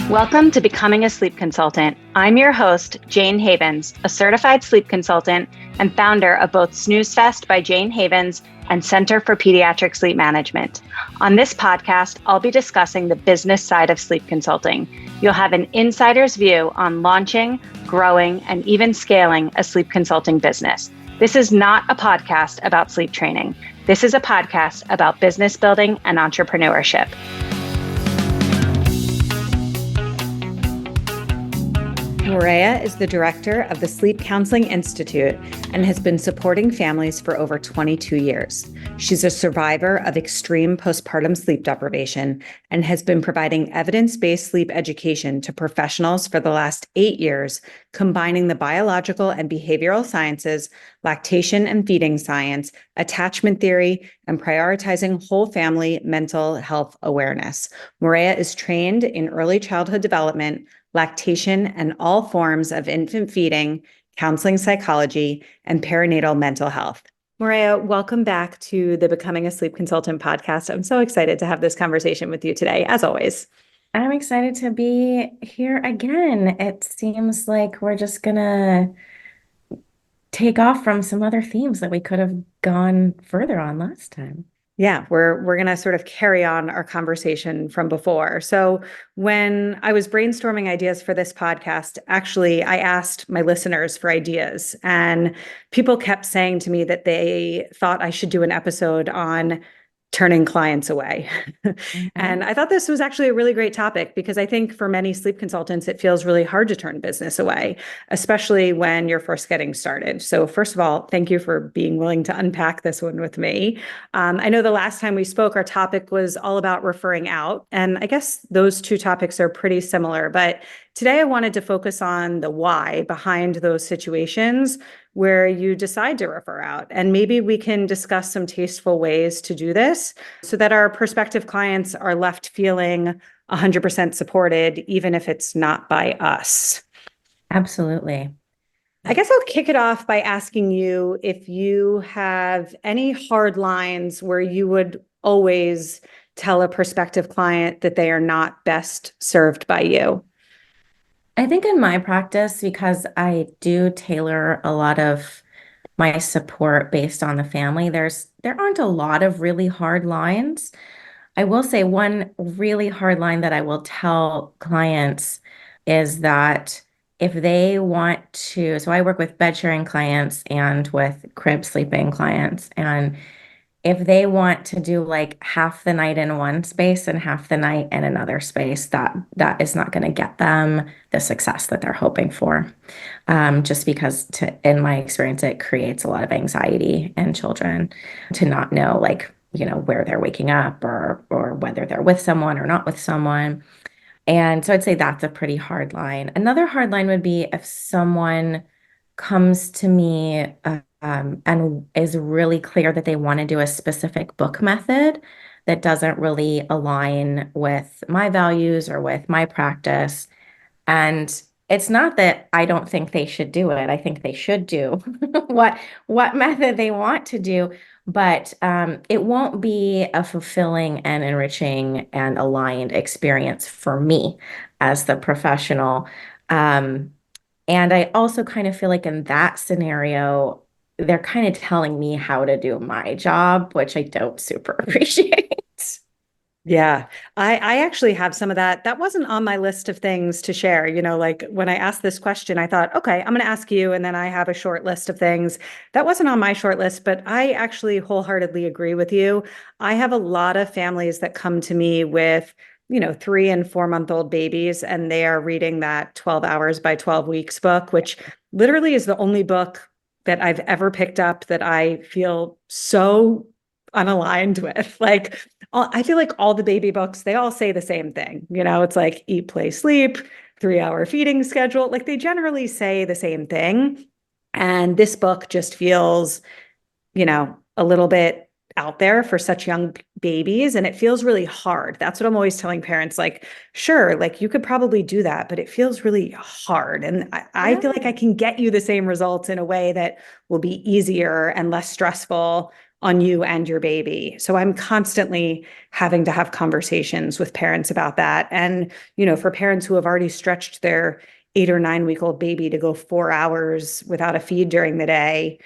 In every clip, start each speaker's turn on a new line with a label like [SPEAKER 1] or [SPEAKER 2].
[SPEAKER 1] Welcome to Becoming a Sleep Consultant. I'm your host, Jayne Havens, a certified sleep consultant and founder of both Snooze Fest by Jayne Havens and Center for Pediatric Sleep Management. On this podcast, I'll be discussing the business side of sleep consulting. You'll have an insider's view on launching, growing, and even scaling a sleep consulting business. This is not a podcast about sleep training. This is a podcast about business building and entrepreneurship. Moorea is the director of the Sleep Counseling Institute and has been supporting families for over 22 years. She's a survivor of extreme postpartum sleep deprivation and has been providing evidence-based sleep education to professionals for the last 8 years, combining the biological and behavioral sciences, lactation and feeding science, attachment theory, and prioritizing whole family mental health awareness. Moorea is trained in early childhood development, lactation, and all forms of infant feeding, counseling psychology, and perinatal mental health. Moorea, welcome back to the Becoming a Sleep Consultant podcast. I'm so excited to have this conversation with you today, as always.
[SPEAKER 2] I'm excited to be here again. It seems like we're just gonna take off from some other themes that we could have gone further on last time.
[SPEAKER 1] Yeah, we're going to sort of carry on our conversation from before. So when I was brainstorming ideas for this podcast, actually, I asked my listeners for ideas, and people kept saying to me that they thought I should do an episode on turning clients away. And I thought this was actually a really great topic because I think for many sleep consultants, it feels really hard to turn business away, especially when you're first getting started. So first of all, thank you for being willing to unpack this one with me. I know the last time we spoke, our topic was all about referring out. And I guess those two topics are pretty similar, but today I wanted to focus on the why behind those situations where you decide to refer out. And maybe we can discuss some tasteful ways to do this so that our prospective clients are left feeling 100% supported, even if it's not by us.
[SPEAKER 2] Absolutely.
[SPEAKER 1] I guess I'll kick it off by asking you if you have any hard lines where you would always tell a prospective client that they are not best served by you.
[SPEAKER 2] I think in my practice, because I do tailor a lot of my support based on the family, there aren't a lot of really hard lines. I will say one really hard line that I will tell clients is that if they want to, so I work with bed sharing clients and with crib sleeping clients, and if they want to do like half the night in one space and half the night in another space, that is not going to get them the success that they're hoping for. Just because in my experience, it creates a lot of anxiety in children to not know, like, where they're waking up or whether they're with someone or not with someone. And so I'd say that's a pretty hard line. Another hard line would be if someone comes to me and is really clear that they want to do a specific book method that doesn't really align with my values or with my practice. And it's not that I don't think they should do it. I think they should do what method they want to do, but it won't be a fulfilling and enriching and aligned experience for me as the professional. And I also kind of feel like in that scenario, they're kind of telling me how to do my job, which I don't super appreciate.
[SPEAKER 1] Yeah, I actually have some of that. That wasn't on my list of things to share. Like when I asked this question, I thought, okay, I'm going to ask you. And then I have a short list of things. That wasn't on my short list, but I actually wholeheartedly agree with you. I have a lot of families that come to me with 3 and 4-month-old babies, and they are reading that 12 hours by 12 weeks book, which literally is the only book that I've ever picked up that I feel so unaligned with. Like, I feel like all the baby books, they all say the same thing. It's like eat, play, sleep, 3-hour feeding schedule. Like they generally say the same thing. And this book just feels, a little bit out there for such young babies, and it feels really hard. That's what I'm always telling parents, like, sure, like you could probably do that, but it feels really hard. And I feel like I
[SPEAKER 2] Yeah.
[SPEAKER 1] can get you the same results in a way that will be easier and less stressful on you and your baby. So I'm constantly having to have conversations with parents about that. And, for parents who have already stretched their 8 or 9 week old baby to go 4 hours without a feed during the day,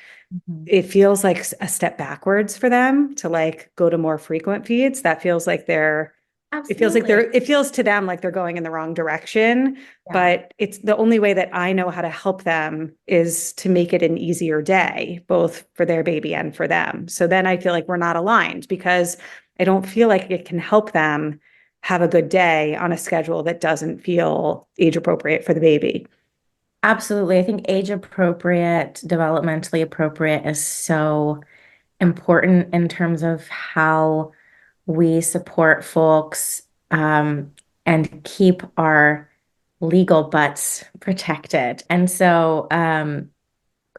[SPEAKER 2] Mhm.
[SPEAKER 1] it feels like a step backwards for them to like go to more frequent feeds. That feels like
[SPEAKER 2] Absolutely.
[SPEAKER 1] it feels to them like they're going in the wrong direction.
[SPEAKER 2] Yeah.
[SPEAKER 1] But it's the only way that I know how to help them is to make it an easier day, both for their baby and for them. So then I feel like we're not aligned because I don't feel like it can help them have a good day on a schedule that doesn't feel age appropriate for the baby.
[SPEAKER 2] Absolutely. I think age appropriate, developmentally appropriate is so important in terms of how we support folks and keep our legal butts protected. And so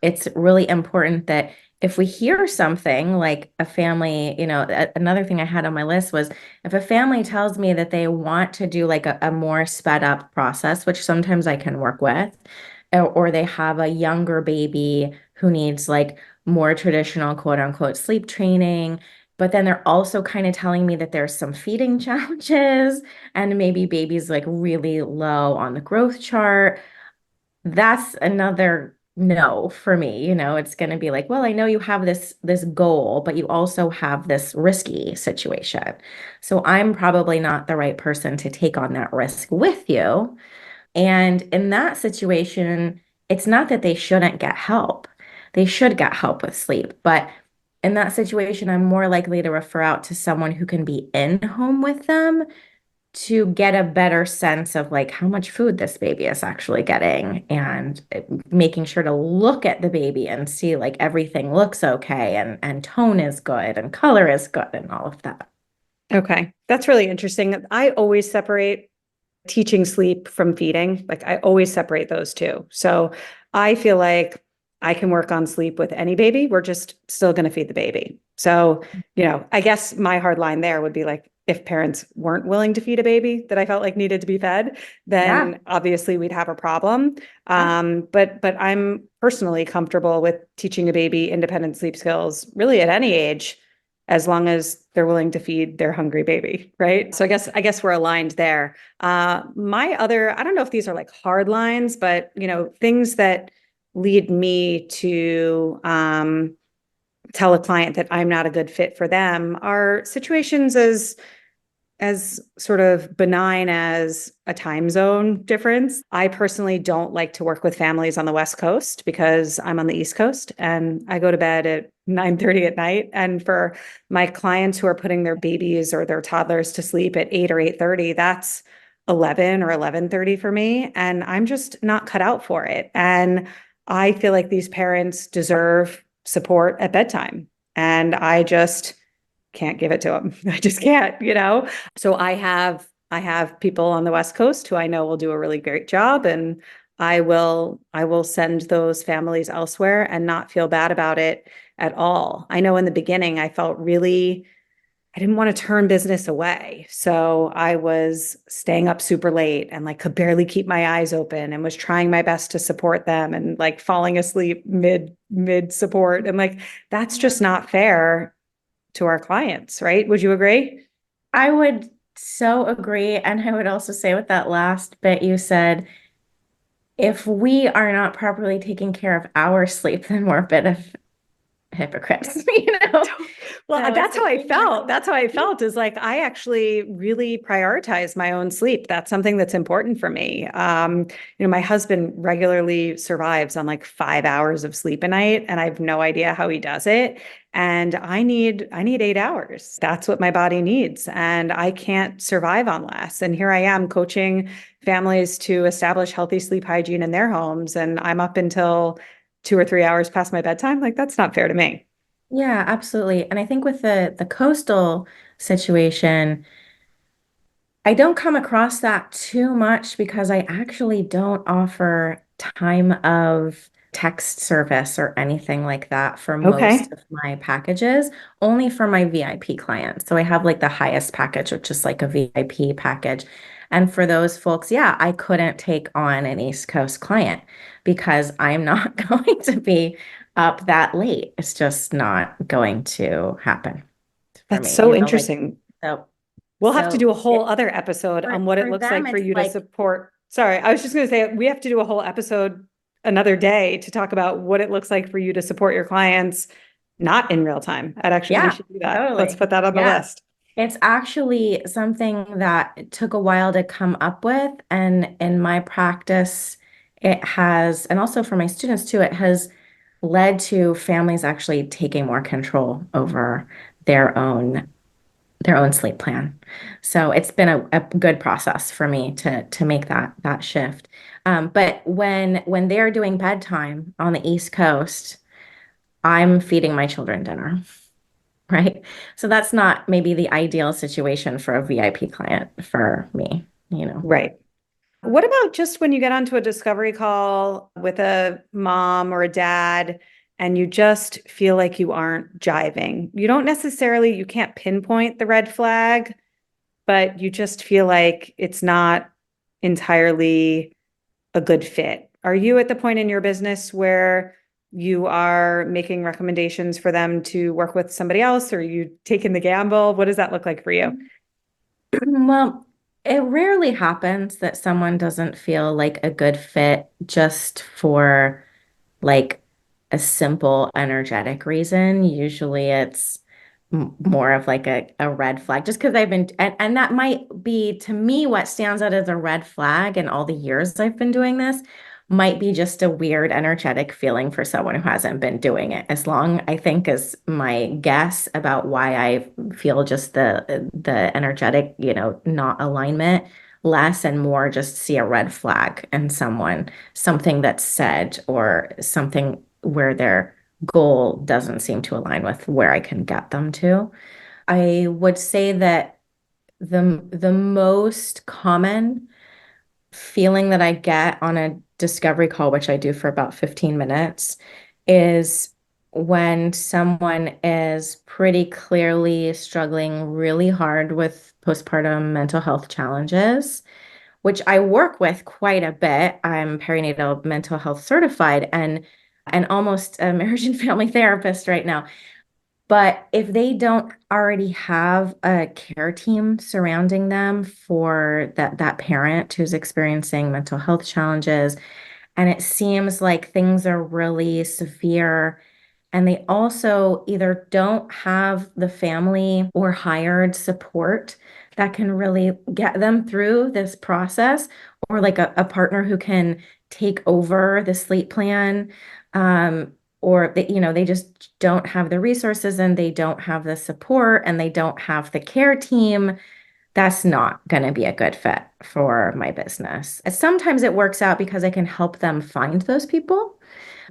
[SPEAKER 2] it's really important that if we hear something like a family, another thing I had on my list was if a family tells me that they want to do like a more sped up process, which sometimes I can work with, or they have a younger baby who needs like more traditional quote unquote sleep training. But then they're also kind of telling me that there's some feeding challenges and maybe baby's like really low on the growth chart. That's another no for me. It's going to be like, well, I know you have this goal, but you also have this risky situation. So I'm probably not the right person to take on that risk with you. And in that situation, it's not that they shouldn't get help. They should get help with sleep, but in that situation, I'm more likely to refer out to someone who can be in home with them to get a better sense of like how much food this baby is actually getting and making sure to look at the baby and see like everything looks okay and tone is good and color is good and all of that.
[SPEAKER 1] Okay, that's really interesting. I always separate teaching sleep from feeding. Like I always separate those two. So I feel like I can work on sleep with any baby. We're just still going to feed the baby. So, I guess my hard line there would be like if parents weren't willing to feed a baby that I felt like needed to be fed,
[SPEAKER 2] Yeah,
[SPEAKER 1] then obviously we'd have a problem.
[SPEAKER 2] yeah.
[SPEAKER 1] But I'm personally comfortable with teaching a baby independent sleep skills really at any age, as long as they're willing to feed their hungry baby, right? So I guess we're aligned there. My other, I don't know if these are like hard lines, but things that lead me to tell a client that I'm not a good fit for them are situations as sort of benign as a time zone difference. I personally don't like to work with families on the West Coast because I'm on the East Coast and I go to bed at 9:30 at night. And for my clients who are putting their babies or their toddlers to sleep at 8 or 8:30, that's 11 or 11:30 for me. And I'm just not cut out for it. And I feel like these parents deserve support at bedtime. And I just can't give it to them. I just can't. So I have people on the West Coast who I know will do a really great job, and I will send those families elsewhere and not feel bad about it at all. I know in the beginning I didn't want to turn business away. So I was staying up super late and like could barely keep my eyes open and was trying my best to support them and like falling asleep mid support. And like that's just not fair to our clients, right? Would you agree?
[SPEAKER 2] I would so agree. And I would also say with that last bit you said, if we are not properly taking care of our sleep, then we're a bit of hypocrites, you know?
[SPEAKER 1] Well,
[SPEAKER 2] So
[SPEAKER 1] that's
[SPEAKER 2] it's
[SPEAKER 1] how
[SPEAKER 2] like,
[SPEAKER 1] I felt. That's how I felt is like I actually really prioritize my own sleep. That's something that's important for me. My husband regularly survives on like 5 hours of sleep a night, and I have no idea how he does it. And I need 8 hours. That's what my body needs. And I can't survive on less. And here I am coaching families to establish healthy sleep hygiene in their homes. And I'm up until 2 or 3 hours past my bedtime. Like that's not fair to me.
[SPEAKER 2] yeah, absolutely. And I think with the coastal situation, I don't come across that too much because I actually don't offer time of text service or anything like that for
[SPEAKER 1] Okay.
[SPEAKER 2] most of my packages, only for my VIP clients. So I have like the highest package, which is like a VIP package. And for those folks, yeah, I couldn't take on an East Coast client because I'm not going to be up that late. It's just not going to happen for
[SPEAKER 1] That's
[SPEAKER 2] me,
[SPEAKER 1] so
[SPEAKER 2] like
[SPEAKER 1] interesting.
[SPEAKER 2] so
[SPEAKER 1] We'll have to do a
[SPEAKER 2] it,
[SPEAKER 1] whole other episode on what it
[SPEAKER 2] for
[SPEAKER 1] looks
[SPEAKER 2] them
[SPEAKER 1] like for
[SPEAKER 2] it's
[SPEAKER 1] you to
[SPEAKER 2] like
[SPEAKER 1] support. Sorry, I was just going to say we have to do a whole episode another day to talk about what it looks like for you to support your clients not in real time. We
[SPEAKER 2] yeah,
[SPEAKER 1] should do that. Let's
[SPEAKER 2] totally.
[SPEAKER 1] put that on the
[SPEAKER 2] Yeah.
[SPEAKER 1] list.
[SPEAKER 2] It's actually something that took a while to come up with. And in my practice, it has, and also for my students too, it has led to families actually taking more control over their own their own sleep plan. So it's been a good process for me to make that shift. But when they're doing bedtime on the East Coast, I'm feeding my children dinner. Right. So that's not maybe the ideal situation for a VIP client for me.
[SPEAKER 1] Right. What about just when you get onto a discovery call with a mom or a dad and you just feel like you aren't jiving? You can't pinpoint the red flag, but you just feel like it's not entirely a good fit. Are you at the point in your business where you are making recommendations for them to work with somebody else, or are you taking the gamble? What does that look like for you?
[SPEAKER 2] Well, it rarely happens that someone doesn't feel like a good fit just for like a simple energetic reason. Usually it's more of like a red flag, just because and that might be to me what stands out as a red flag in all the years I've been doing this might be just a weird energetic feeling for someone who hasn't been doing it as long, I think, is my guess about why I feel just the energetic, not alignment less and more just see a red flag in someone, something that's said or something where their goal doesn't seem to align with where I can get them to. I would say that the most common feeling that I get on a discovery call, which I do for about 15 minutes, is when someone is pretty clearly struggling really hard with postpartum mental health challenges, which I work with quite a bit. I'm perinatal mental health certified and almost a marriage and family therapist right now. But if they don't already have a care team surrounding them for that parent who's experiencing mental health challenges, and it seems like things are really severe, and they also either don't have the family or hired support that can really get them through this process, or like a partner who can take over the sleep plan, or they just don't have the resources and they don't have the support and they don't have the care team, that's not going to be a good fit for my business. And sometimes it works out because I can help them find those people.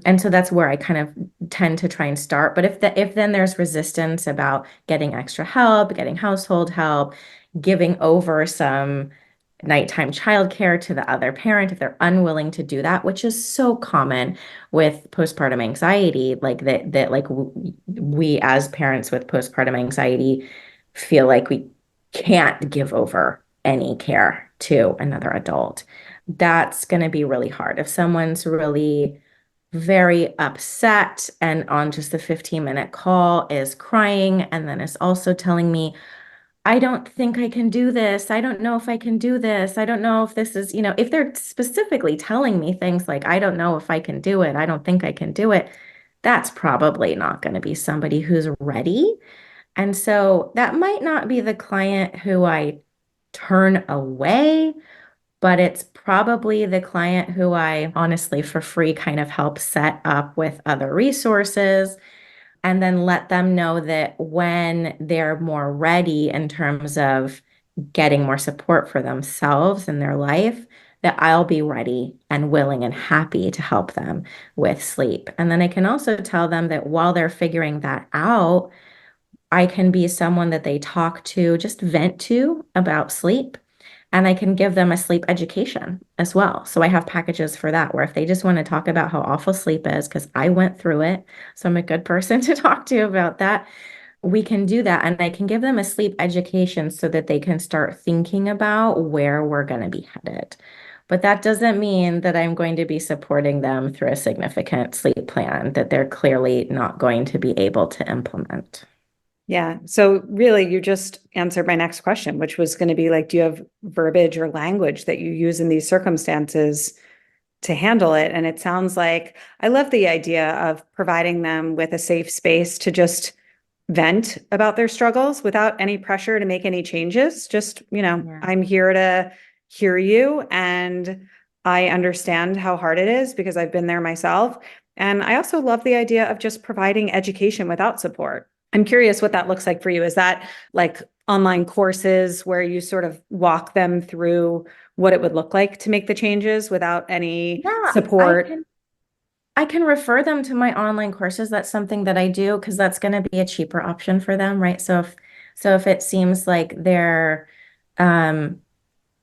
[SPEAKER 2] And so that's where I kind of tend to try and start. But if then there's resistance about getting extra help, getting household help, giving over some nighttime childcare to the other parent, if they're unwilling to do that, which is so common with postpartum anxiety, like that like we as parents with postpartum anxiety feel like we can't give over any care to another adult. That's going to be really hard. If someone's really very upset and on just the 15-minute call is crying and then is also telling me, I don't think I can do this. I don't know if I can do this. I don't know if this is, if they're specifically telling me things like, I don't know if I can do it. I don't think I can do it. That's probably not going to be somebody who's ready. And so that might not be the client who I turn away, but it's probably the client who I honestly, for free, kind of help set up with other resources and then let them know that when they're more ready in terms of getting more support for themselves in their life, that I'll be ready and willing and happy to help them with sleep. And then I can also tell them that while they're figuring that out, I can be someone that they talk to, just vent to about sleep. And I can give them a sleep education as well. So I have packages for that, where if they just want to talk about how awful sleep is, because I went through it, so I'm a good person to talk to about that, we can do that. And I can give them a sleep education so that they can start thinking about where we're going to be headed. But that doesn't mean that I'm going to be supporting them through a significant sleep plan that they're clearly not going to be able to implement.
[SPEAKER 1] Yeah. So really, you just answered my next question, which was going to be like, do you have verbiage or language that you use in these circumstances to handle it? And it sounds like I love the idea of providing them with a safe space to just vent about their struggles without any pressure to make any changes. Just,
[SPEAKER 2] Yeah.
[SPEAKER 1] I'm here to hear you, and I understand how hard it is because I've been there myself. And I also love the idea of just providing education without support. I'm curious what that looks like for you. Is that like online courses where you sort of walk them through what it would look like to make the changes without any
[SPEAKER 2] Yeah,
[SPEAKER 1] support?
[SPEAKER 2] I can refer them to my online courses. That's something that I do because that's going to be a cheaper option for them, right? So if it seems like they're um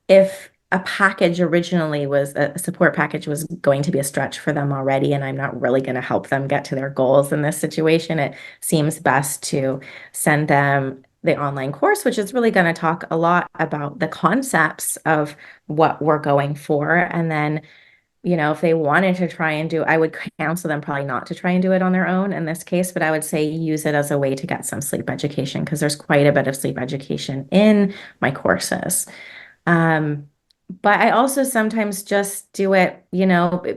[SPEAKER 2] if a package originally was a support package was going to be a stretch for them already, and I'm not really going to help them get to their goals in this situation, it seems best to send them the online course, which is really going to talk a lot about the concepts of what we're going for. And then, if they wanted to try and do, I would counsel them probably not to try and do it on their own in this case, but I would say use it as a way to get some sleep education because there's quite a bit of sleep education in my courses. Um, but I also sometimes just do it,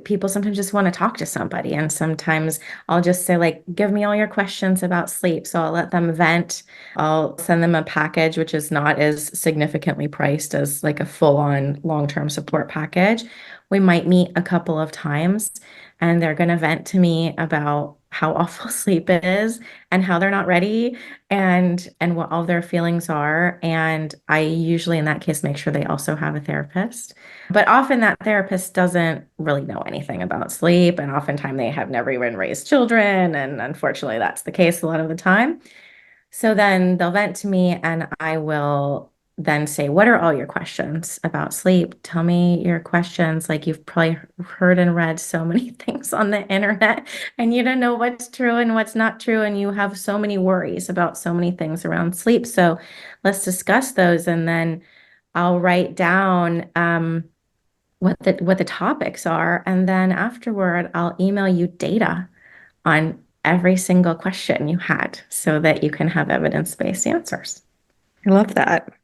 [SPEAKER 2] people sometimes just want to talk to somebody. And sometimes I'll just say, like, give me all your questions about sleep. So I'll let them vent. I'll send them a package, which is not as significantly priced as like a full-on long-term support package. We might meet a couple of times and they're going to vent to me about how awful sleep is and how they're not ready and what all their feelings are. And I usually in that case make sure they also have a therapist. But often that therapist doesn't really know anything about sleep, and oftentimes they have never even raised children. And unfortunately, that's the case a lot of the time. So then they'll vent to me, and I will then say, what are all your questions about sleep? Tell me your questions. Like, you've probably heard and read so many things on the internet, and you don't know what's true and what's not true. And you have so many worries about so many things around sleep. So let's discuss those. And then I'll write down what the topics are. And then afterward, I'll email you data on every single question you had so that you can have evidence-based answers.
[SPEAKER 1] I love that.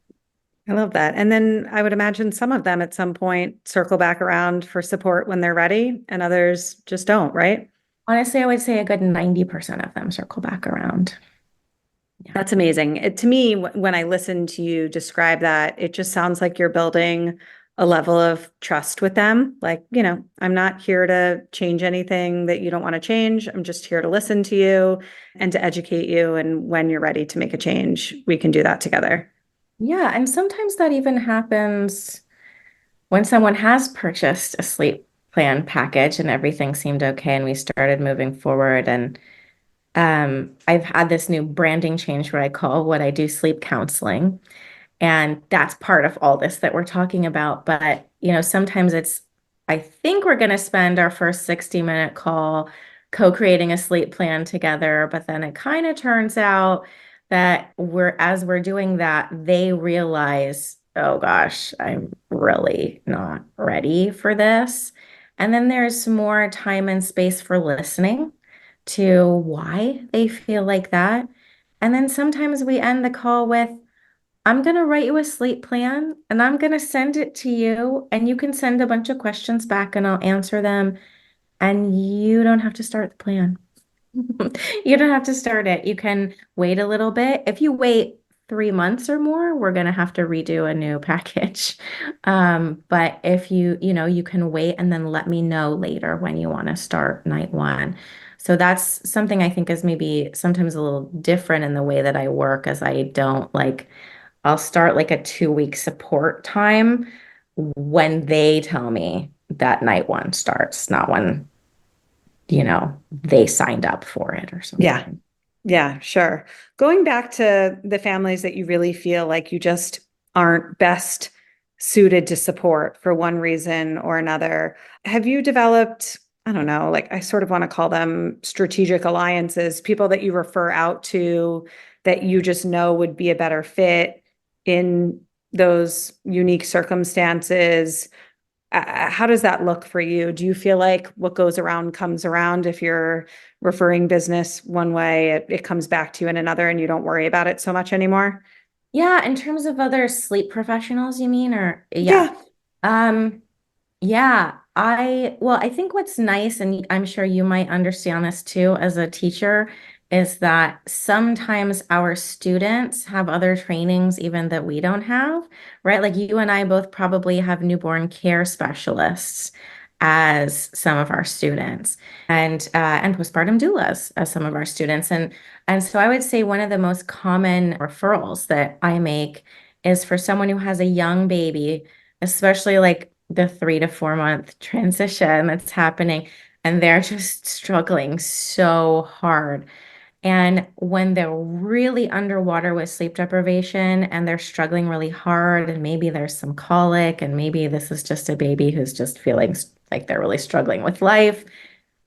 [SPEAKER 1] I love that. And then I would imagine some of them at some point circle back around for support when they're ready, and others just don't, right?
[SPEAKER 2] Honestly, I would say a good 90% of them circle back around. Yeah.
[SPEAKER 1] That's amazing. To me, when I listen to you describe that, it just sounds like you're building a level of trust with them. Like, I'm not here to change anything that you don't want to change. I'm just here to listen to you and to educate you. And when you're ready to make a change, we can do that together.
[SPEAKER 2] Yeah, and sometimes that even happens when someone has purchased a sleep plan package and everything seemed okay and we started moving forward. And I've had this new branding change where I call what I do sleep counseling. And that's part of all this that we're talking about. But, sometimes I think we're going to spend our first 60-minute call co-creating a sleep plan together. But then it kind of turns out that as we're doing that, they realize, oh gosh, I'm really not ready for this. And then there's more time and space for listening to why they feel like that. And then sometimes we end the call with, I'm going to write you a sleep plan and I'm going to send it to you, and you can send a bunch of questions back and I'll answer them. And you don't have to start the plan. You don't have to start it. You can wait a little bit. If you wait 3 months or more, we're going to have to redo a new package. But if you can wait and then let me know later when you want to start night one. So that's something I think is maybe sometimes a little different in the way that I work, as I don't like, I'll start like a 2-week support time when they tell me that night one starts, not when, they signed up for it or
[SPEAKER 1] Yeah.
[SPEAKER 2] something.
[SPEAKER 1] Yeah, sure. Going back to the families that you really feel like you just aren't best suited to support for one reason or another. Have you developed, I don't know, like I sort of want to call them strategic alliances, people that you refer out to that you just know would be a better fit in those unique circumstances? How does that look for you? Do you feel like what goes around comes around? If you're referring business one way, it comes back to you in another and you don't worry about it so much anymore?
[SPEAKER 2] Yeah, in terms of other sleep professionals, you mean, or yeah.
[SPEAKER 1] Yeah,
[SPEAKER 2] Um, yeah, I think what's nice, and I'm sure you might understand this too as a teacher, is that sometimes our students have other trainings even that we don't have, right? Like you and I both probably have newborn care specialists as some of our students and postpartum doulas as some of our students. And so I would say one of the most common referrals that I make is for someone who has a young baby, especially like the 3 to 4 month transition that's happening, and they're just struggling so hard. And when they're really underwater with sleep deprivation and they're struggling really hard, and maybe there's some colic, and maybe this is just a baby who's just feeling like they're really struggling with life.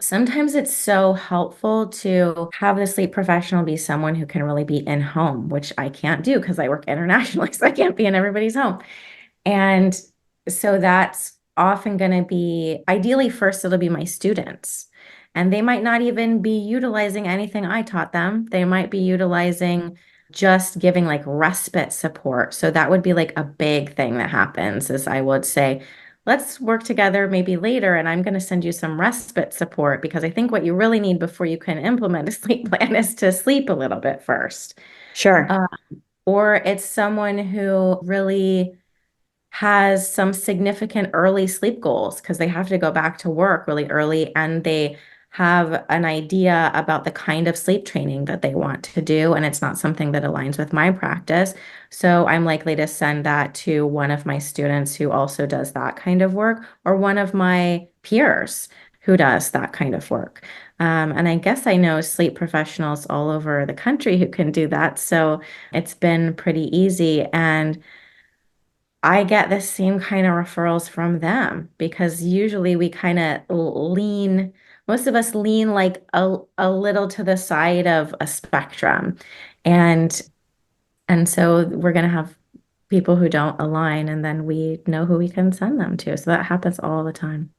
[SPEAKER 2] Sometimes it's so helpful to have the sleep professional be someone who can really be in home, which I can't do because I work internationally, so I can't be in everybody's home. And so that's often going to be, ideally, first, it'll be my students. And they might not even be utilizing anything I taught them. They might be utilizing just giving like respite support. So that would be like a big thing that happens is I would say, let's work together maybe later, and I'm going to send you some respite support because I think what you really need before you can implement a sleep plan is to sleep a little bit first.
[SPEAKER 1] sure.
[SPEAKER 2] Uh, or it's someone who really has some significant early sleep goals because they have to go back to work really early and they have an idea about the kind of sleep training that they want to do. And it's not something that aligns with my practice. So I'm likely to send that to one of my students who also does that kind of work or one of my peers who does that kind of work. And I guess I know sleep professionals all over the country who can do that. So it's been pretty easy. And I get the same kind of referrals from them because usually we kind of lean, most of us lean like a little to the side of a spectrum. And and so we're going to have people who don't align and then we know who we can send them to. So that happens all the time.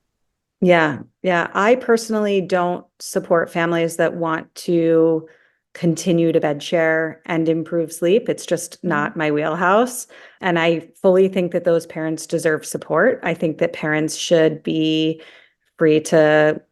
[SPEAKER 1] Yeah, yeah. I personally don't support families that want to continue to bed share and improve sleep. It's just
[SPEAKER 2] Mhm.
[SPEAKER 1] not my wheelhouse. And I fully think that those parents deserve support. I think that parents should be free to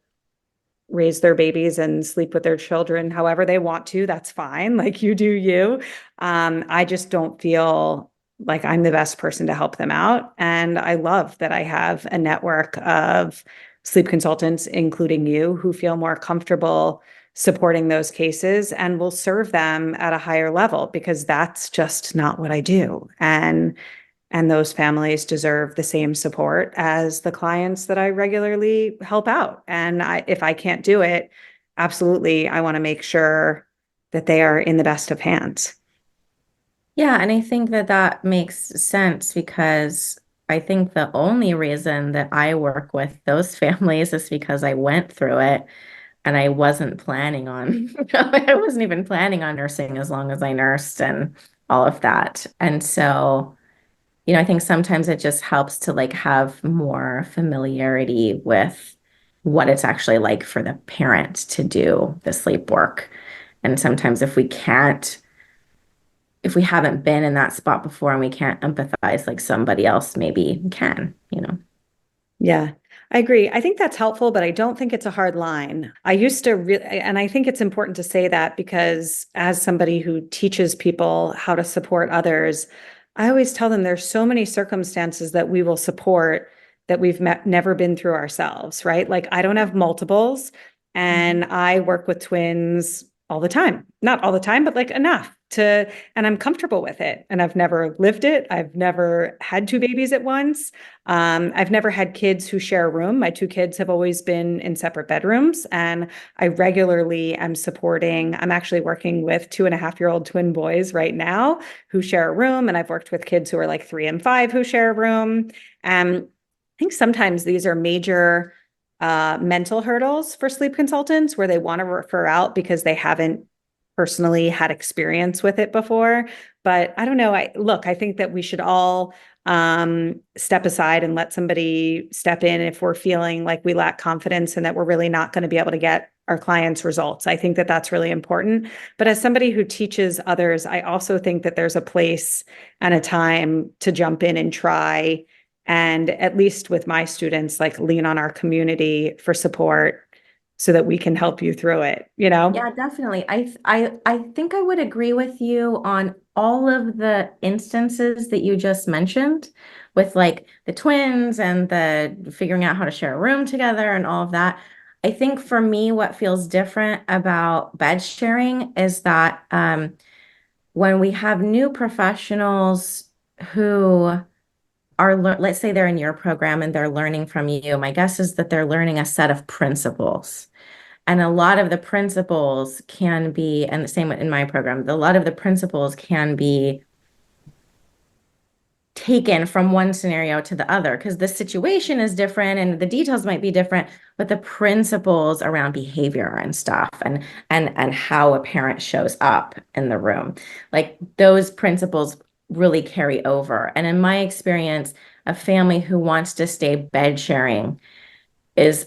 [SPEAKER 1] raise their babies and sleep with their children however they want to. That's fine. Like you do you. I just don't feel like I'm the best person to help them out. And I love that I have a network of sleep consultants, including you, who feel more comfortable supporting those cases and will serve them at a higher level because that's just not what I do. And those families deserve the same support as the clients that I regularly help out. And if I can't do it, absolutely, I want to make sure that they are in the best of hands.
[SPEAKER 2] Yeah, and I think that that makes sense because I think the only reason that I work with those families is because I went through it and I wasn't planning on, I wasn't even planning on nursing as long as I nursed and all of that. And so, I think sometimes it just helps to like have more familiarity with what it's actually like for the parent to do the sleep work. And sometimes if we haven't been in that spot before and we can't empathize like somebody else maybe can.
[SPEAKER 1] Yeah, I agree. I think that's helpful, but I don't think it's a hard line. I used to really, and I think it's important to say that because as somebody who teaches people how to support others, I always tell them there's so many circumstances that we will support that never been through ourselves, right? Like I don't have multiples and
[SPEAKER 2] Mhm.
[SPEAKER 1] I work with twins all the time. Not all the time, but like enough to, and I'm comfortable with it. And I've never lived it. I've never had two babies at once. I've never had kids who share a room. My two kids have always been in separate bedrooms. And I regularly am supporting, I'm actually working with 2.5-year-old twin boys right now who share a room. And I've worked with kids who are like 3 and 5 who share a room. And I think sometimes these are major mental hurdles for sleep consultants where they want to refer out because they haven't personally had experience with it before. But I don't know. I think that we should all step aside and let somebody step in if we're feeling like we lack confidence and that we're really not going to be able to get our clients results. I think that that's really important. But as somebody who teaches others, I also think that there's a place and a time to jump in and try, and at least with my students, like lean on our community for support so that we can help you through it, you know?
[SPEAKER 2] Yeah, definitely. I think I would agree with you on all of the instances that you just mentioned with like the twins and the figuring out how to share a room together and all of that. I think for me, what feels different about bed sharing is that when we have new professionals who are, let's say they're in your program and they're learning from you, my guess is that they're learning a set of principles. And a lot of the principles can be, and the same in my program, a lot of the principles can be taken from one scenario to the other because the situation is different and the details might be different, but the principles around behavior and stuff and how a parent shows up in the room, like those principles really carry over. And in my experience, a family who wants to stay bed sharing is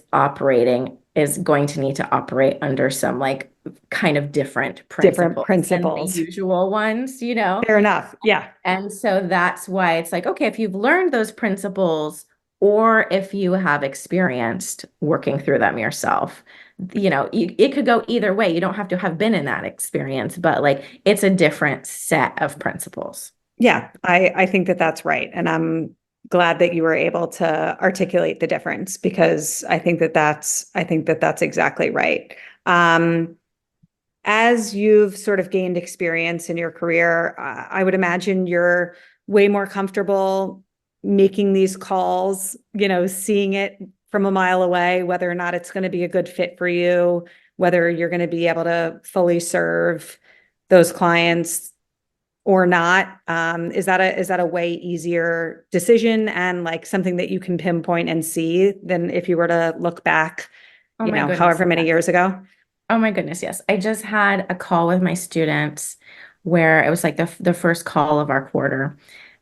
[SPEAKER 2] going to need to operate under some like kind of different
[SPEAKER 1] Different
[SPEAKER 2] principles than the
[SPEAKER 1] principles.
[SPEAKER 2] usual ones, you know?
[SPEAKER 1] Fair enough. Yeah.
[SPEAKER 2] And so that's why it's like, okay, if you've learned those principles or if you have experienced working through them yourself, it could go either way. You don't have to have been in that experience, but like it's a different set of principles.
[SPEAKER 1] Yeah. I think that that's right. And I'm glad that you were able to articulate the difference because I think that that's exactly right. As you've sort of gained experience in your career, I would imagine you're way more comfortable making these calls, seeing it from a mile away, whether or not it's going to be a good fit for you, whether you're going to be able to fully serve those clients or not. Is that a way easier decision and like something that you can pinpoint and see than if you were to look back,
[SPEAKER 2] Oh my goodness.
[SPEAKER 1] however many years ago?
[SPEAKER 2] Oh my goodness, yes. I just had a call with my students where it was like the first call of our quarter,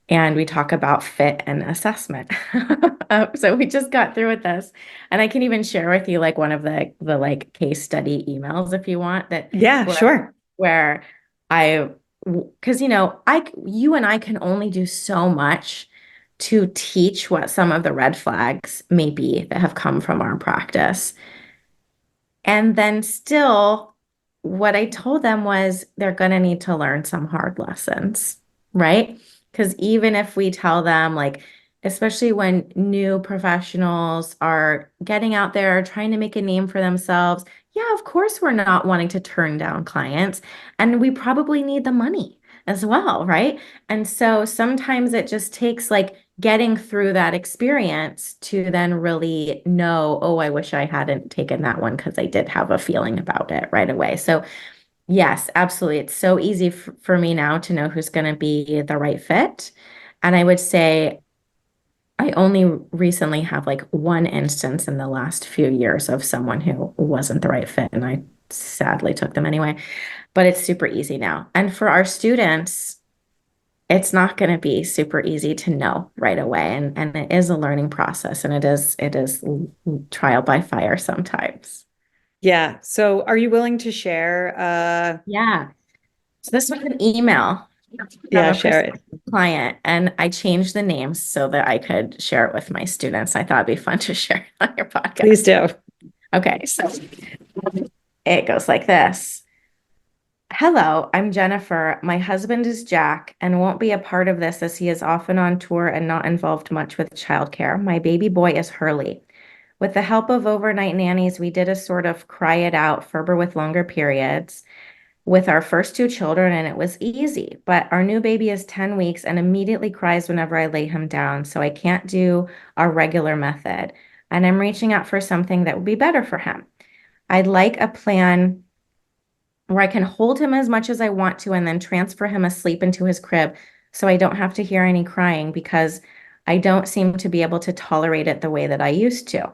[SPEAKER 2] and we talk about fit and assessment. So we just got through with this, and I can even share with you like one of the like case study emails if you want that
[SPEAKER 1] Yeah,
[SPEAKER 2] where
[SPEAKER 1] sure.
[SPEAKER 2] where I because you and I can only do so much to teach what some of the red flags may be that have come from our practice. And then still, what I told them was they're going to need to learn some hard lessons, right? Because even if we tell them, like, especially when new professionals are getting out there trying to make a name for themselves, yeah, of course, we're not wanting to turn down clients. And we probably need the money as well, right? And so sometimes it just takes like getting through that experience to then really know, oh, I wish I hadn't taken that one because I did have a feeling about it right away. So, yes, absolutely. It's so easy for me now to know who's going to be the right fit. And I would say I only recently have like one instance in the last few years of someone who wasn't the right fit, and I sadly took them anyway. But it's super easy now. And for our students, it's not going to be super easy to know right away. And it is a learning process and it is trial by fire sometimes.
[SPEAKER 1] Yeah. So are you willing to share?
[SPEAKER 2] Yeah. So this was an email from
[SPEAKER 1] Yeah,
[SPEAKER 2] a
[SPEAKER 1] share it.
[SPEAKER 2] prospective client, and I changed the names so that I could share it with my students. I thought it'd be fun to share it on your
[SPEAKER 1] Please
[SPEAKER 2] podcast.
[SPEAKER 1] do.
[SPEAKER 2] Okay, so it goes like this. Hello, I'm Jennifer. My husband is Jack and won't be a part of this as he is often on tour and not involved much with childcare. My baby boy is Hurley. With the help of overnight nannies, we did a sort of cry it out, Ferber with longer periods with our first two children, and it was easy. But our new baby is 10 weeks and immediately cries whenever I lay him down. So I can't do our regular method. And I'm reaching out for something that would be better for him. I'd like a plan where I can hold him as much as I want to and then transfer him asleep into his crib so I don't have to hear any crying because I don't seem to be able to tolerate it the way that I used to.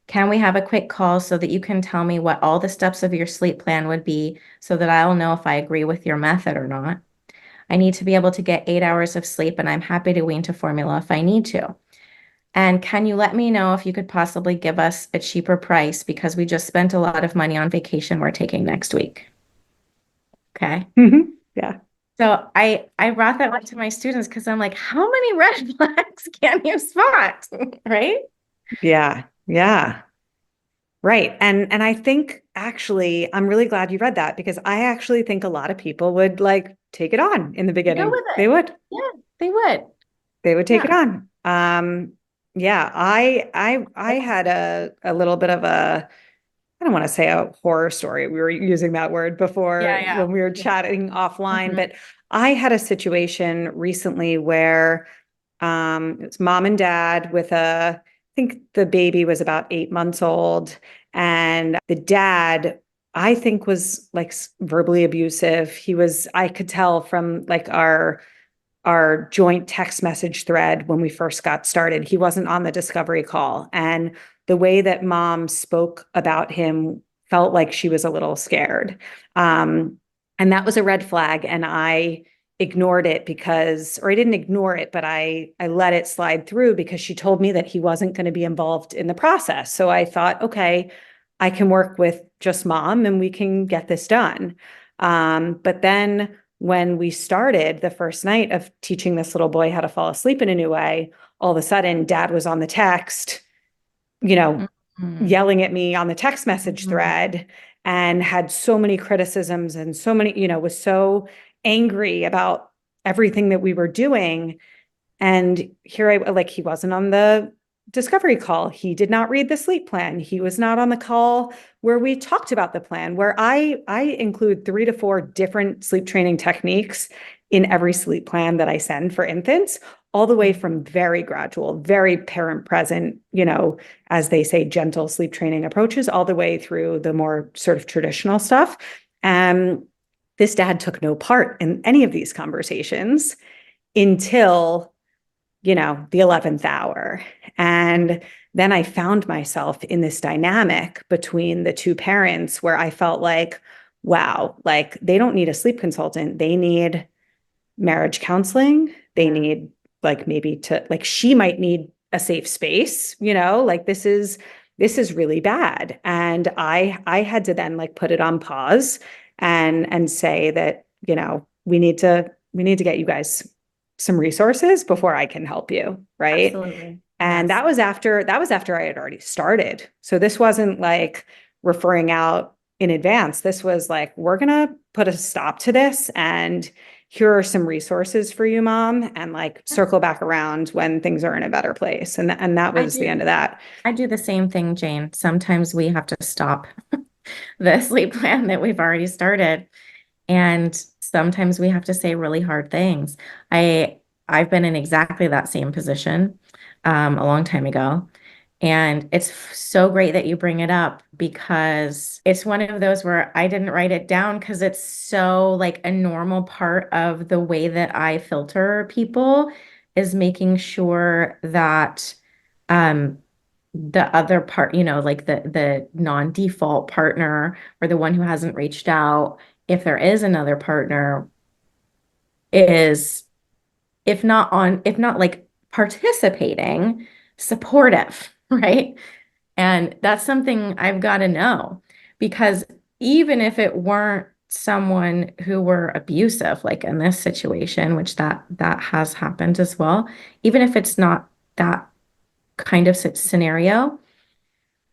[SPEAKER 2] Can we have a quick call so that you can tell me what all the steps of your sleep plan would be so that I'll know if I agree with your method or not? I need to be able to get 8 hours of sleep, and I'm happy to wean to formula if I need to. And can you let me know if you could possibly give us a cheaper price because we just spent a lot of money on vacation we're taking next week? Okay.
[SPEAKER 1] Yeah.
[SPEAKER 2] So I brought that up to my students because I'm like, how many red flags can you spot? Right?
[SPEAKER 1] Yeah. Yeah. Right. And I think actually I'm really glad you read that because I actually think a lot of people would like take it on in the
[SPEAKER 2] Go
[SPEAKER 1] beginning.
[SPEAKER 2] with
[SPEAKER 1] They
[SPEAKER 2] it.
[SPEAKER 1] would.
[SPEAKER 2] Yeah, they would.
[SPEAKER 1] They would take it
[SPEAKER 2] Yeah.
[SPEAKER 1] on. Yeah, I had a little bit of a I don't want to say a horror story. We were using that word
[SPEAKER 2] Yeah,
[SPEAKER 1] before
[SPEAKER 2] yeah.
[SPEAKER 1] when we were
[SPEAKER 2] Yeah.
[SPEAKER 1] chatting offline,
[SPEAKER 2] Mhm.
[SPEAKER 1] but I had a situation recently where it's mom and dad with I think the baby was about 8 months old, and the dad, I think, was like verbally abusive. I could tell from like our joint text message thread when we first got started. He wasn't on the discovery call. And the way that mom spoke about him felt like she was a little scared. And that was a red flag. And I ignored it or I didn't ignore it, but I let it slide through because she told me that he wasn't going to be involved in the process. So I thought, okay, I can work with just mom and we can get this done. But then when we started the first night of teaching this little boy how to fall asleep in a new way, all of a sudden dad was on the text, you know,
[SPEAKER 2] Mhm.
[SPEAKER 1] yelling at me on the text message
[SPEAKER 2] Mhm.
[SPEAKER 1] thread and had so many criticisms and so many, was so angry about everything that we were doing. And here he wasn't on the discovery call. He did not read the sleep plan. He was not on the call where we talked about the plan, where I include 3 to 4 different sleep training techniques in every sleep plan that I send for infants, all the way from very gradual, very parent present, as they say, gentle sleep training approaches, all the way through the more sort of traditional stuff. And this dad took no part in any of these conversations until the 11th hour. And then I found myself in this dynamic between the two parents where I felt like, wow, like they don't need a sleep consultant. They need marriage counseling. They
[SPEAKER 2] Yeah,
[SPEAKER 1] need like maybe like she might need a safe space, like this is really bad. And I had to then like put it on pause and say that, we need to get you guys some resources before I can help you, right?
[SPEAKER 2] absolutely.
[SPEAKER 1] And
[SPEAKER 2] Yes.
[SPEAKER 1] that was after I had already started. So this wasn't like referring out in advance. This was like, we're gonna put a stop to this, and here are some resources for you, mom, and like circle back around when things are in a better place. And that
[SPEAKER 2] I
[SPEAKER 1] was the end
[SPEAKER 2] do.
[SPEAKER 1] of that.
[SPEAKER 2] I do the same thing, Jane. Sometimes we have to stop the sleep plan that we've already started. And sometimes we have to say really hard things. I've been in exactly that same position a long time ago. And it's so great that you bring it up because it's one of those where I didn't write it down because it's so like a normal part of the way that I filter people is making sure that um the other part, like the non-default partner or the one who hasn't reached out, if there is another partner, is if not like participating, supportive, right? And that's something I've got to know because even if it weren't someone who were abusive, like in this situation, which that has happened as well, even if it's not that kind of scenario,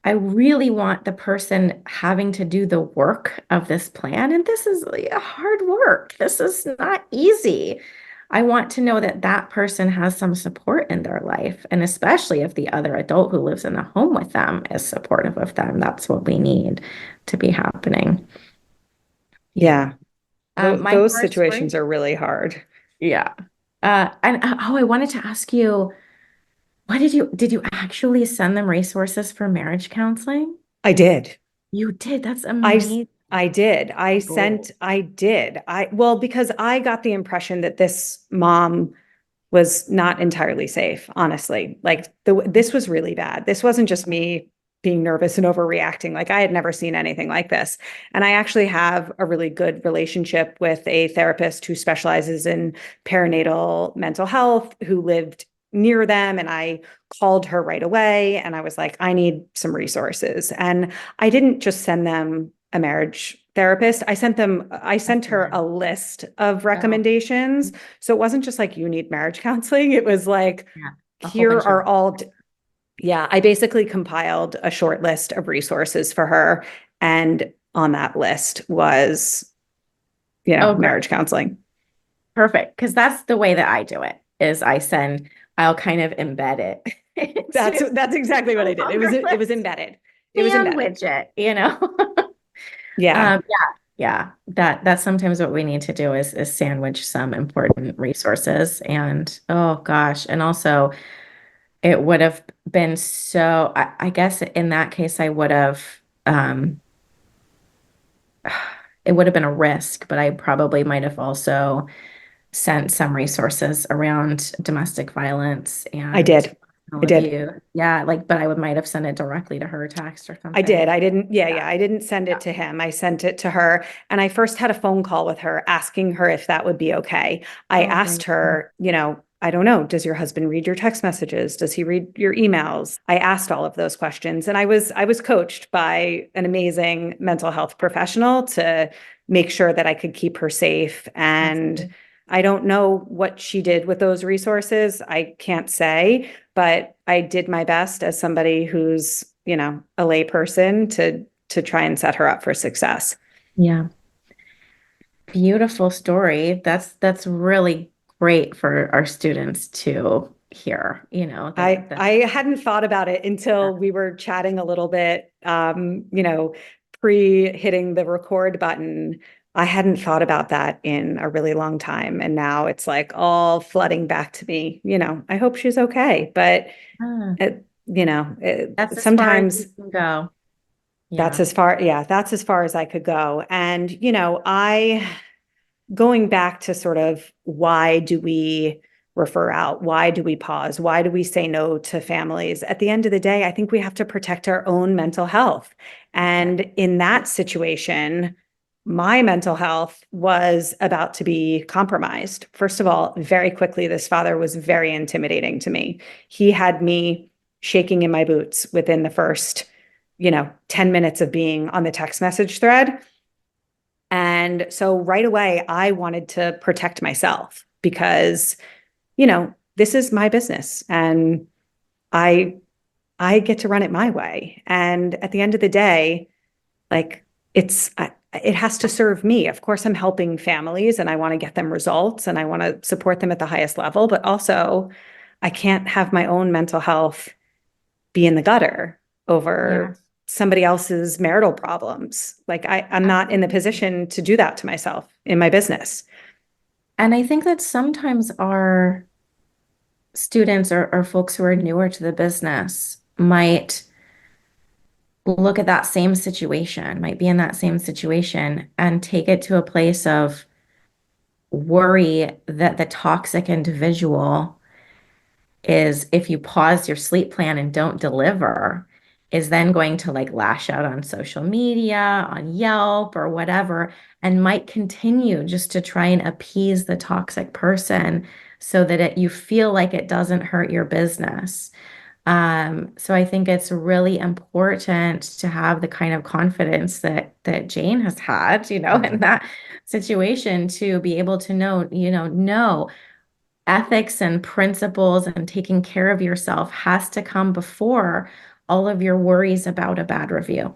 [SPEAKER 2] I really want the person having to do the work of this plan. And this is hard work. This is not easy. I want to know that that person has some support in their life. And especially if the other adult who lives in the home with them is supportive of them, that's what we need to be happening. Yeah.
[SPEAKER 1] Yeah.
[SPEAKER 2] My
[SPEAKER 1] Those
[SPEAKER 2] horror
[SPEAKER 1] situations
[SPEAKER 2] story.
[SPEAKER 1] are really hard.
[SPEAKER 2] Yeah. Oh, I wanted to ask you, did you actually send them resources for marriage counseling?
[SPEAKER 1] I did.
[SPEAKER 2] You did. That's
[SPEAKER 1] I s-
[SPEAKER 2] amazing.
[SPEAKER 1] I did.
[SPEAKER 2] Goal.
[SPEAKER 1] I did. Well, because I got the impression that this mom was not entirely safe, honestly. Like this was really bad. This wasn't just me being nervous and overreacting. Like I had never seen anything like this. And I actually have a really good relationship with a therapist who specializes in perinatal mental health, who lived near them. And I called her right away and I was like, I need some resources. And I didn't just send them a marriage therapist. I sent her
[SPEAKER 2] Excellent.
[SPEAKER 1] a list of
[SPEAKER 2] Oh,
[SPEAKER 1] recommendations. So it wasn't just like, you need marriage counseling. It was like,
[SPEAKER 2] yeah. A whole
[SPEAKER 1] here
[SPEAKER 2] bunch of,
[SPEAKER 1] are all, yeah, I basically compiled a short list of resources for her. And on that list was,
[SPEAKER 2] oh, great.
[SPEAKER 1] marriage counseling.
[SPEAKER 2] Perfect. Because that's the way that I do it is I'll kind of embed it into
[SPEAKER 1] That's exactly what
[SPEAKER 2] a
[SPEAKER 1] I did.
[SPEAKER 2] longer
[SPEAKER 1] It was
[SPEAKER 2] list,
[SPEAKER 1] embedded. It was embedded.
[SPEAKER 2] sandwich it, you know?
[SPEAKER 1] Yeah.
[SPEAKER 2] Yeah, yeah. That's sometimes what we need to do is sandwich some important resources. And oh gosh. And also it would have been so I guess in that case I would have um it would have been a risk, but I probably might have also sent some resources around domestic violence
[SPEAKER 1] I
[SPEAKER 2] and
[SPEAKER 1] did. I
[SPEAKER 2] emotional
[SPEAKER 1] did.
[SPEAKER 2] abuse. Yeah, like, but I would might have sent it directly to her text or
[SPEAKER 1] I did.
[SPEAKER 2] something.
[SPEAKER 1] I didn't, yeah,
[SPEAKER 2] Yeah,
[SPEAKER 1] yeah. I didn't send it
[SPEAKER 2] yeah.
[SPEAKER 1] to him. I sent it to her. And I first had a phone call with her asking her if that would be okay. I
[SPEAKER 2] Oh,
[SPEAKER 1] asked
[SPEAKER 2] great.
[SPEAKER 1] her, I don't know, does your husband read your text messages? Does he read your emails? I asked all of those questions. And I was coached by an amazing mental health professional to make sure that I could keep her safe. And
[SPEAKER 2] Absolutely.
[SPEAKER 1] I don't know what she did with those resources. I can't say, but I did my best as somebody who's, a lay person to try and set her up for success.
[SPEAKER 2] Yeah. Beautiful story. That's really great for our students to hear, that
[SPEAKER 1] I hadn't thought about it until we were chatting a little bit, pre hitting the record button. I hadn't thought about that in a really long time. And now it's like all flooding back to me. I hope she's okay. But,
[SPEAKER 2] ah, that's as far as you
[SPEAKER 1] sometimes
[SPEAKER 2] can go.
[SPEAKER 1] that's
[SPEAKER 2] Yeah.
[SPEAKER 1] as far, yeah, that's as far as I could go. And, going back to sort of why do we refer out? Why do we pause? Why do we say no to families? At the end of the day, I think we have to protect our own mental health.
[SPEAKER 2] That's it.
[SPEAKER 1] And in that situation, my mental health was about to be compromised. First of all, very quickly, this father was very intimidating to me. He had me shaking in my boots within the first, 10 minutes of being on the text message thread. And so right away, I wanted to protect myself because, this is my business and I I get to run it my way. And at the end of the day, like it has to serve me. Of course, I'm helping families and I want to get them results and I want to support them at the highest level, but also I can't have my own mental health be in the gutter over
[SPEAKER 2] Yes,
[SPEAKER 1] somebody else's marital problems. Like I'm not in the
[SPEAKER 2] absolutely.
[SPEAKER 1] position to do that to myself in my business.
[SPEAKER 2] And I think that sometimes our students or folks who are newer to the business might look at that same situation, might be in that same situation and take it to a place of worry that the toxic individual is, if you pause your sleep plan and don't deliver, is then going to like lash out on social media, on Yelp or whatever, and might continue just to try and appease the toxic person so that you feel like it doesn't hurt your business. So I think it's really important to have the kind of confidence that Jayne has had, in that situation to be able to know, no, ethics and principles and taking care of yourself has to come before all of your worries about a bad review.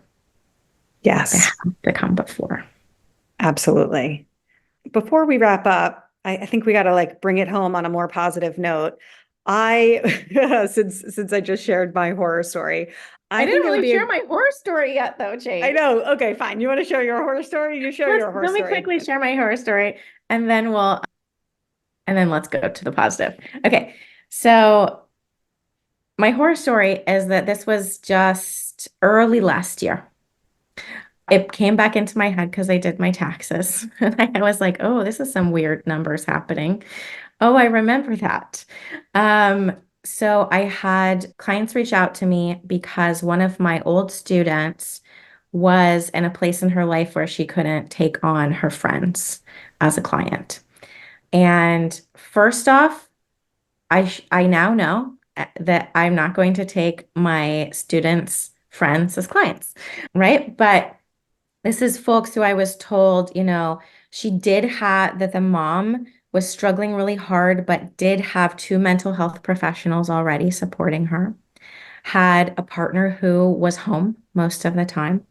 [SPEAKER 2] They have
[SPEAKER 1] Yes,
[SPEAKER 2] to come before.
[SPEAKER 1] absolutely. Before we wrap up, I think we got to like bring it home on a more positive note. I since I just shared my horror story,
[SPEAKER 2] I
[SPEAKER 1] I
[SPEAKER 2] didn't
[SPEAKER 1] think it would
[SPEAKER 2] really
[SPEAKER 1] be
[SPEAKER 2] share my horror story yet, though,
[SPEAKER 1] I
[SPEAKER 2] Jane.
[SPEAKER 1] know. Okay, fine. You want to share your horror story? You share your horror
[SPEAKER 2] Let me
[SPEAKER 1] story.
[SPEAKER 2] quickly share my horror story, and then let's go to the positive. Okay, so my horror story is that this was just early last year. It came back into my head because I did my taxes. And I was like, oh, this is some weird numbers happening. Oh, I remember that. Um, so I had clients reach out to me because one of my old students was in a place in her life where she couldn't take on her friends as a client. And first off, I now know that I'm not going to take my students' friends as clients, right? But this is folks who I was told, she did have that the mom was struggling really hard, but did have two mental health professionals already supporting her, had a partner who was home most of the time.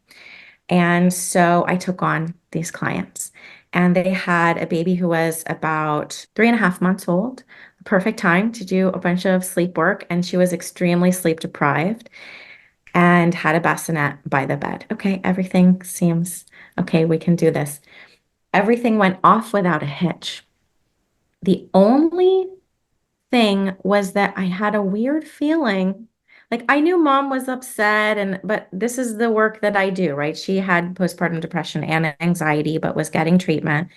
[SPEAKER 2] And so I took on these clients. And they had a baby who was about 3.5 months old, perfect time to do a bunch of sleep work. And she was extremely sleep deprived and had a bassinet by the bed. Okay, everything seems okay. We can do this. Everything went off without a hitch. The only thing was that I had a weird feeling. Like I knew mom was upset but this is the work that I do, right? She had postpartum depression and anxiety, but was getting treatment.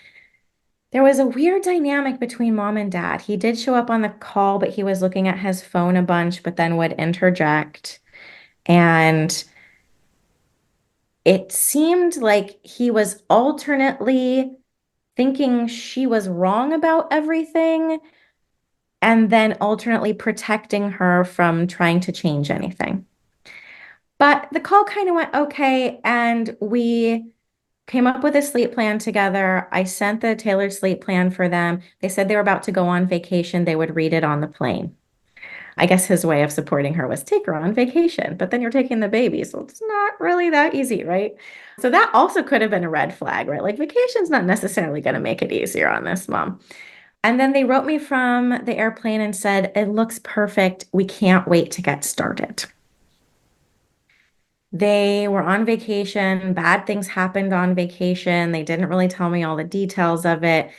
[SPEAKER 2] There was a weird dynamic between mom and dad. He did show up on the call, but he was looking at his phone a bunch, but then would interject. And it seemed like he was alternately thinking she was wrong about everything and then alternately protecting her from trying to change anything. But the call kind of went okay, and we came up with a sleep plan together. I sent the tailored sleep plan for them. They said they were about to go on vacation. They would read it on the plane. I guess his way of supporting her was take her on vacation, but then you're taking the baby. So it's not really that easy, right? So that also could have been a red flag, right? Like vacation's not necessarily going to make it easier on this mom. And then they wrote me from the airplane and said, it looks perfect. We can't wait to get started. They were on vacation. Bad things happened on vacation. They didn't really tell me all the details of it.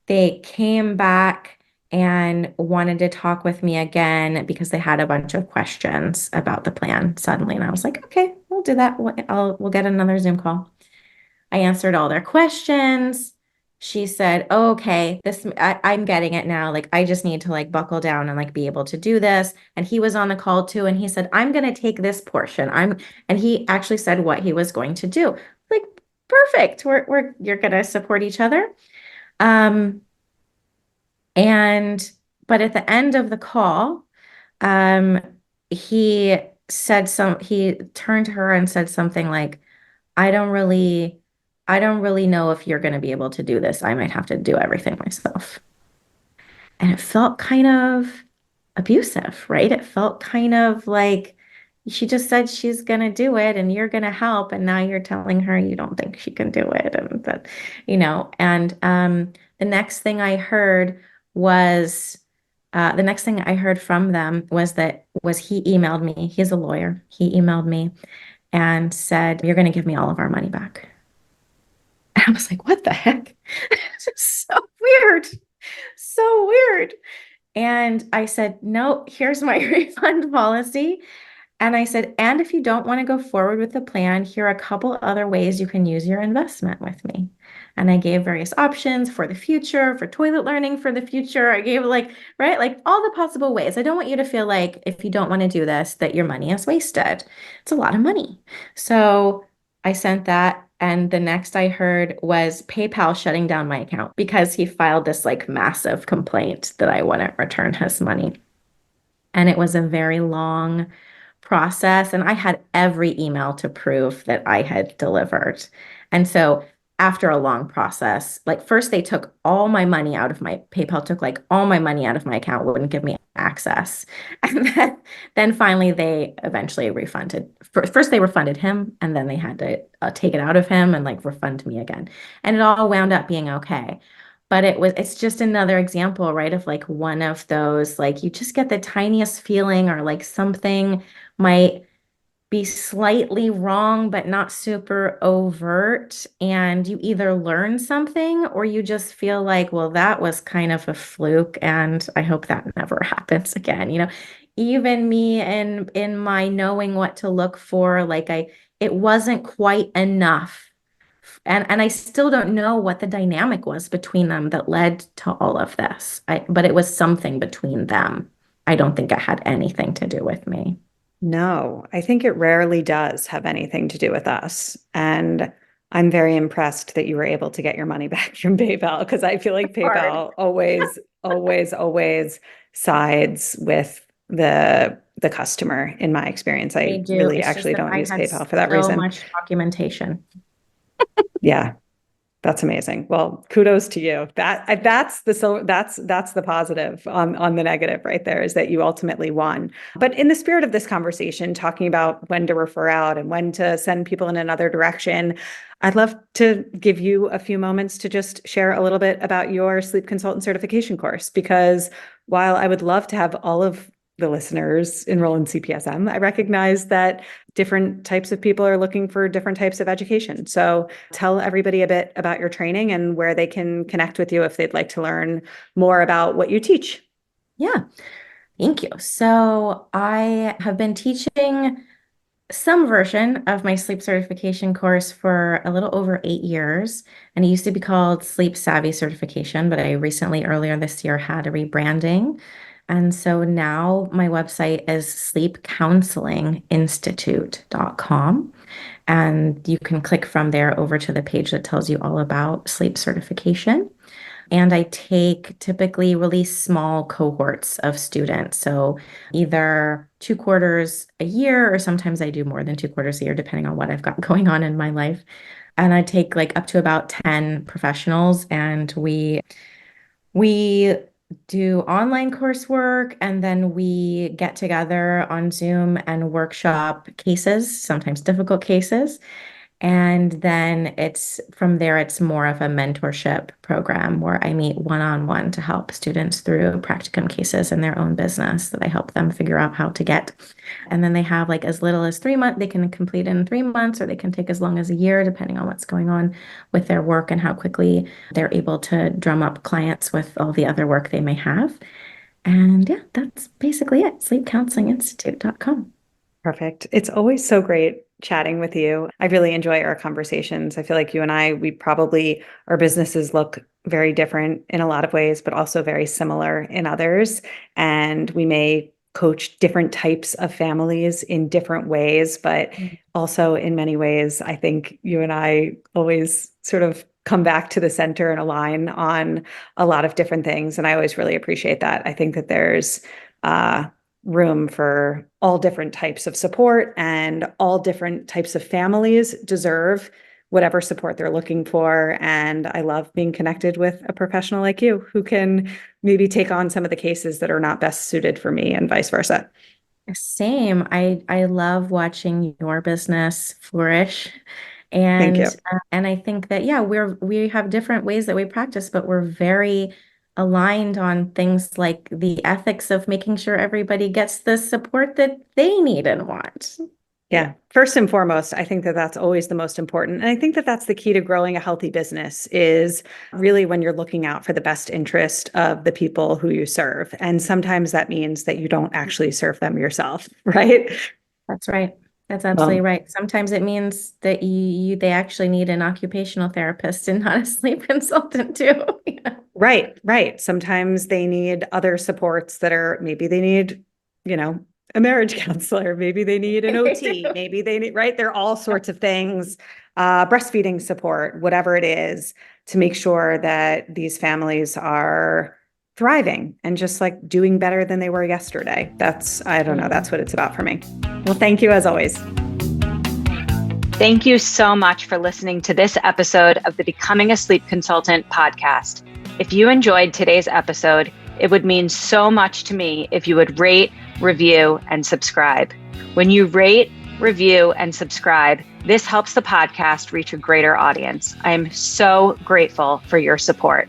[SPEAKER 2] They came back and wanted to talk with me again because they had a bunch of questions about the plan suddenly. And I was like, okay, we'll do that. We'll get another Zoom call. I answered all their questions. She said, oh, okay, I'm getting it now. Like, I just need to like buckle down and like be able to do this. And he was on the call too. And he said, I'm going to take this portion. And he actually said what he was going to do. Like, perfect. You're going to support each other. Um, and, but at the end of the call, um, he he turned to her and said something like, I don't really, I don't really know if you're going to be able to do this. I might have to do everything myself. And it felt kind of abusive, right? It felt kind of like she just said she's going to do it and you're going to help. And now you're telling her you don't think she can do it. And that, and the next thing I heard was, the next thing I heard from them was he emailed me. He's a lawyer. He emailed me and said, you're going to give me all of our money back. And I was like, what the heck? It's so weird. So weird. And I said, no, here's my refund policy. And I said, and if you don't want to go forward with the plan, here are a couple other ways you can use your investment with me. And I gave various options for the future, for toilet learning for the future. I gave right, like all the possible ways. I don't want you to feel like if you don't want to do this, that your money is wasted. It's a lot of money. So I sent that. And the next I heard was PayPal shutting down my account because he filed this like massive complaint that I wouldn't return his money. And it was a very long process. And I had every email to prove that I had delivered. And so after a long process, like first they took all my money out of my PayPal, took like all my money out of my account, wouldn't give me access. And then finally they eventually refunded. First they refunded him and then they had to take it out of him and like refund me again. And it all wound up being okay. But it's just another example, right? Of like one of those, like you just get the tiniest feeling or like something might be slightly wrong, but not super overt. And you either learn something or you just feel like, well, that was kind of a fluke. And I hope that never happens again. Even me and in my knowing what to look for, like it wasn't quite enough. And I still don't know what the dynamic was between them that led to all of this. But it was something between them. I don't think it had anything to do with me.
[SPEAKER 1] No, I think it rarely does have anything to do with us. And I'm very impressed that you were able to get your money back from PayPal because I feel like
[SPEAKER 2] Hard.
[SPEAKER 1] PayPal always, always, always sides with the customer in my experience.
[SPEAKER 2] They
[SPEAKER 1] I
[SPEAKER 2] do.
[SPEAKER 1] really
[SPEAKER 2] It's just
[SPEAKER 1] actually
[SPEAKER 2] that
[SPEAKER 1] don't
[SPEAKER 2] I
[SPEAKER 1] use
[SPEAKER 2] had
[SPEAKER 1] PayPal for that
[SPEAKER 2] so
[SPEAKER 1] reason.
[SPEAKER 2] much documentation.
[SPEAKER 1] Yeah. That's amazing. Well, kudos to you. That's the positive on the negative right there is that you ultimately won. But in the spirit of this conversation, talking about when to refer out and when to send people in another direction, I'd love to give you a few moments to just share a little bit about your sleep consultant certification course, because while I would love to have all of the listeners enroll in CPSM, I recognize that different types of people are looking for different types of education. So tell everybody a bit about your training and where they can connect with you if they'd like to learn more about what you teach.
[SPEAKER 2] Yeah, thank you. So I have been teaching some version of my sleep certification course for a little over 8 years. And it used to be called Sleep Savvy Certification, but I recently, earlier this year, had a rebranding. And so now my website is sleepcounselinginstitute.com. And you can click from there over to the page that tells you all about sleep certification. And I take typically really small cohorts of students. So either 2 quarters a year, or sometimes I do more than 2 quarters a year, depending on what I've got going on in my life. And I take like up to about 10 professionals, and we do online coursework, and then we get together on Zoom and workshop cases, sometimes difficult cases. And then it's from there, it's more of a mentorship program where I meet one-on-one to help students through practicum cases in their own business that I help them figure out how to get. And then they have like as little as 3 months, they can complete in 3 months, or they can take as long as a year, depending on what's going on with their work and how quickly they're able to drum up clients with all the other work they may have. And yeah, that's basically it. Sleepcounselinginstitute.com.
[SPEAKER 1] Perfect. It's always so great chatting with you. I really enjoy our conversations. I feel like you and I, our businesses look very different in a lot of ways, but also very similar in others. And we may coach different types of families in different ways, but also in many ways, I think you and I always sort of come back to the center and align on a lot of different things. And I always really appreciate that. I think that there's, room for all different types of support, and all different types of families deserve whatever support they're looking for. And I love being connected with a professional like you who can maybe take on some of the cases that are not best suited for me and vice versa.
[SPEAKER 2] Same. I love watching your business flourish.
[SPEAKER 1] Thank you.
[SPEAKER 2] And I think that yeah, we have different ways that we practice, but we're very aligned on things like the ethics of making sure everybody gets the support that they need and want.
[SPEAKER 1] Yeah. First and foremost, I think that that's always the most important. And I think that that's the key to growing a healthy business is really when you're looking out for the best interest of the people who you serve. And sometimes that means that you don't actually serve them yourself, right?
[SPEAKER 2] That's right. That's absolutely
[SPEAKER 1] Well,
[SPEAKER 2] right. Sometimes it means that they actually need an occupational therapist and not a sleep consultant too. Yeah.
[SPEAKER 1] right, right. Sometimes they need other supports maybe they need, you know, a marriage counselor, maybe they need an
[SPEAKER 2] They
[SPEAKER 1] OT,
[SPEAKER 2] do.
[SPEAKER 1] maybe they need, right? There are all sorts of things, breastfeeding support, whatever it is, to make sure that these families are thriving and just like doing better than they were yesterday. I don't know, that's what it's about for me. Well, thank you as always.
[SPEAKER 3] Thank you so much for listening to this episode of the Becoming a Sleep Consultant podcast. If you enjoyed today's episode, it would mean so much to me if you would rate, review, and subscribe. When you rate, review, and subscribe, this helps the podcast reach a greater audience. I am so grateful for your support.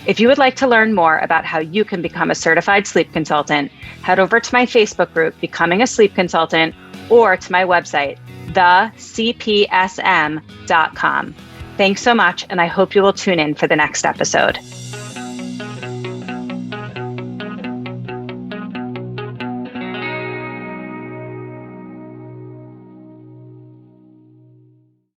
[SPEAKER 3] If you would like to learn more about how you can become a certified sleep consultant, head over to my Facebook group, Becoming a Sleep Consultant, or to my website, thecpsm.com. Thanks so much, and I hope you will tune in for the next episode.